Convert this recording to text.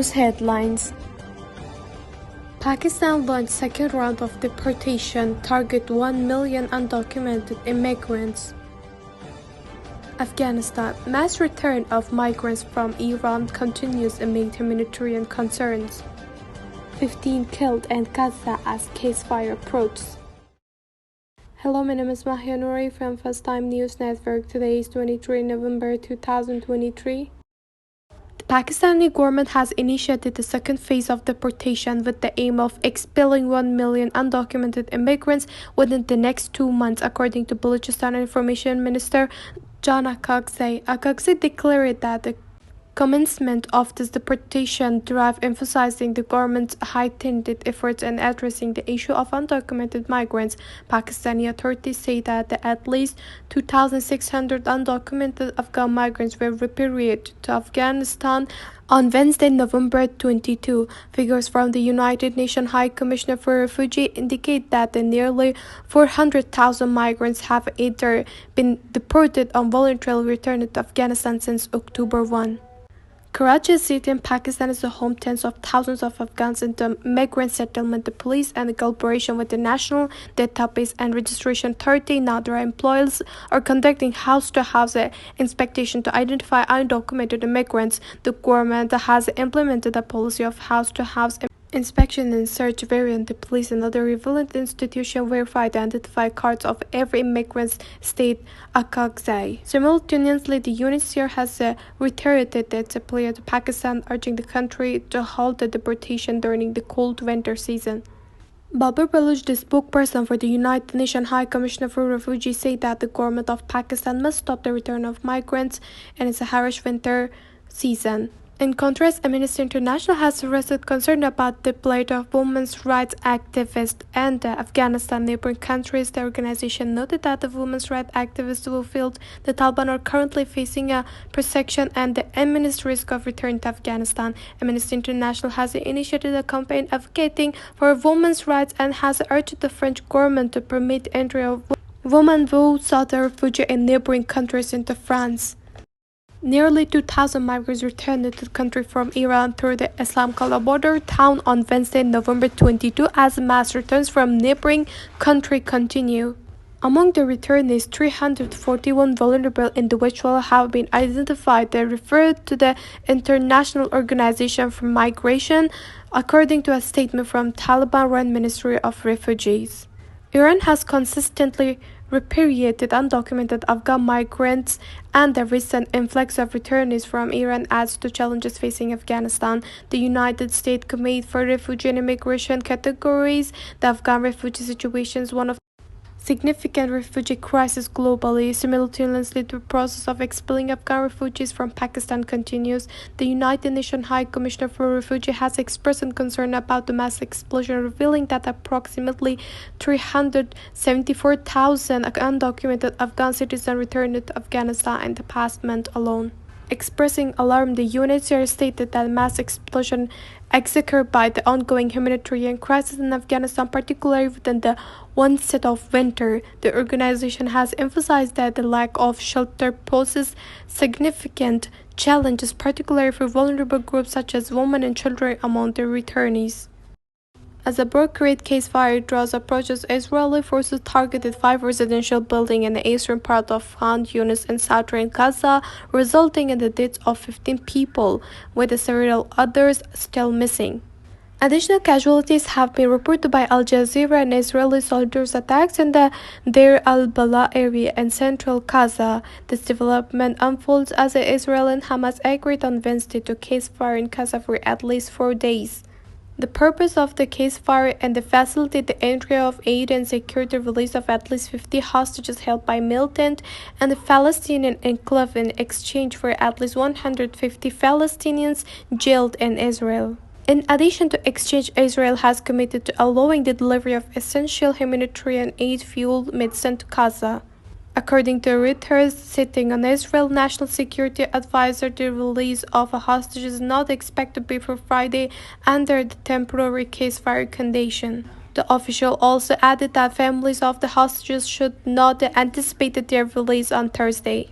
News headlines. Pakistan launched second round of deportation, target 1 million undocumented immigrants. Afghanistan, mass return of migrants from Iran continues amid humanitarian concerns. 15 killed in Gaza as ceasefire approaches. Hello, my name is Mahia Nouri from First Time News Network. Today is 23 November 2023. The Pakistani government has initiated the second phase of deportation with the aim of expelling 1 million undocumented immigrants within the next 2 months, according to Balochistan Information Minister Jan Akagzai. Akagzai declared that the commencement of this deportation drive emphasizing the government's heightened efforts in addressing the issue of undocumented migrants. Pakistani authorities say that at least 2,600 undocumented Afghan migrants were repatriated to Afghanistan on Wednesday, November 22. Figures from the United Nations High Commissioner for Refugees indicate that nearly 400,000 migrants have either been deported or voluntarily returned to Afghanistan since October 1. Karachi city in Pakistan is the home tens of thousands of Afghans in the migrant settlement. The police and collaboration with the National Database and Registration Authority, NADRA employees, are conducting house-to-house inspection to identify undocumented immigrants. The government has implemented a policy of house-to-house inspection and search wherein the police and other relevant institutions verify the identified cards of every immigrant, state Akagzai. Simultaneously, the UNHCR has reiterated its appeal to Pakistan, urging the country to halt the deportation during the cold winter season. Babar Baloch, the spokesperson for the United Nations High Commissioner for Refugees, said that the government of Pakistan must stop the return of migrants in its harsh winter season. In contrast, Amnesty International has expressed concern about the plight of women's rights activists and Afghanistan neighboring countries. The organization noted that the women's rights activists who feel the Taliban are currently facing a persecution and the imminent risk of return to Afghanistan. Amnesty International has initiated a campaign advocating for women's rights and has urged the French government to permit entry of women who sought refuge in neighboring countries into France. Nearly 2,000 migrants returned to the country from Iran through the Islamabad border town on Wednesday, November 22, as mass returns from neighboring country continue. Among the returnees, 341 vulnerable individuals have been identified. They referred to the International Organization for Migration, according to a statement from Taliban-run Ministry of Refugees. Iran has consistently repatriated undocumented Afghan migrants, and the recent influx of returnees from Iran adds to challenges facing Afghanistan. The United States Committee for Refugee and Immigration categories the Afghan refugee situation as one of significant refugee crisis globally. Simultaneously, the process of expelling Afghan refugees from Pakistan continues. The United Nations High Commissioner for Refugees has expressed concern about the mass explosion, revealing that approximately 374,000 undocumented Afghan citizens returned to Afghanistan in the past month alone. Expressing alarm, the UNHCR stated that mass explosion exacerbated by the ongoing humanitarian crisis in Afghanistan, particularly within the onset of winter. The organization has emphasized that the lack of shelter poses significant challenges, particularly for vulnerable groups such as women and children among the returnees. As the brokered ceasefire draws approaches, Israeli forces targeted 5 residential buildings in the eastern part of Khan Yunis in southern Gaza, resulting in the deaths of 15 people, with several others still missing. Additional casualties have been reported by Al Jazeera and Israeli soldiers' attacks in the Deir al-Balah area in central Gaza. This development unfolds as Israel and Hamas agreed on Wednesday to ceasefire in Gaza for at least 4 days. The purpose of the ceasefire and to facilitate the entry of aid and secure the release of at least 50 hostages held by militant and the Palestinian enclave in exchange for at least 150 Palestinians jailed in Israel. In addition to exchange, Israel has committed to allowing the delivery of essential humanitarian aid, fuel, medicine to Gaza. According to Reuters, citing an Israel National Security Advisor, the release of a hostage is not expected before Friday under the temporary ceasefire condition. The official also added that families of the hostages should not anticipate their release on Thursday.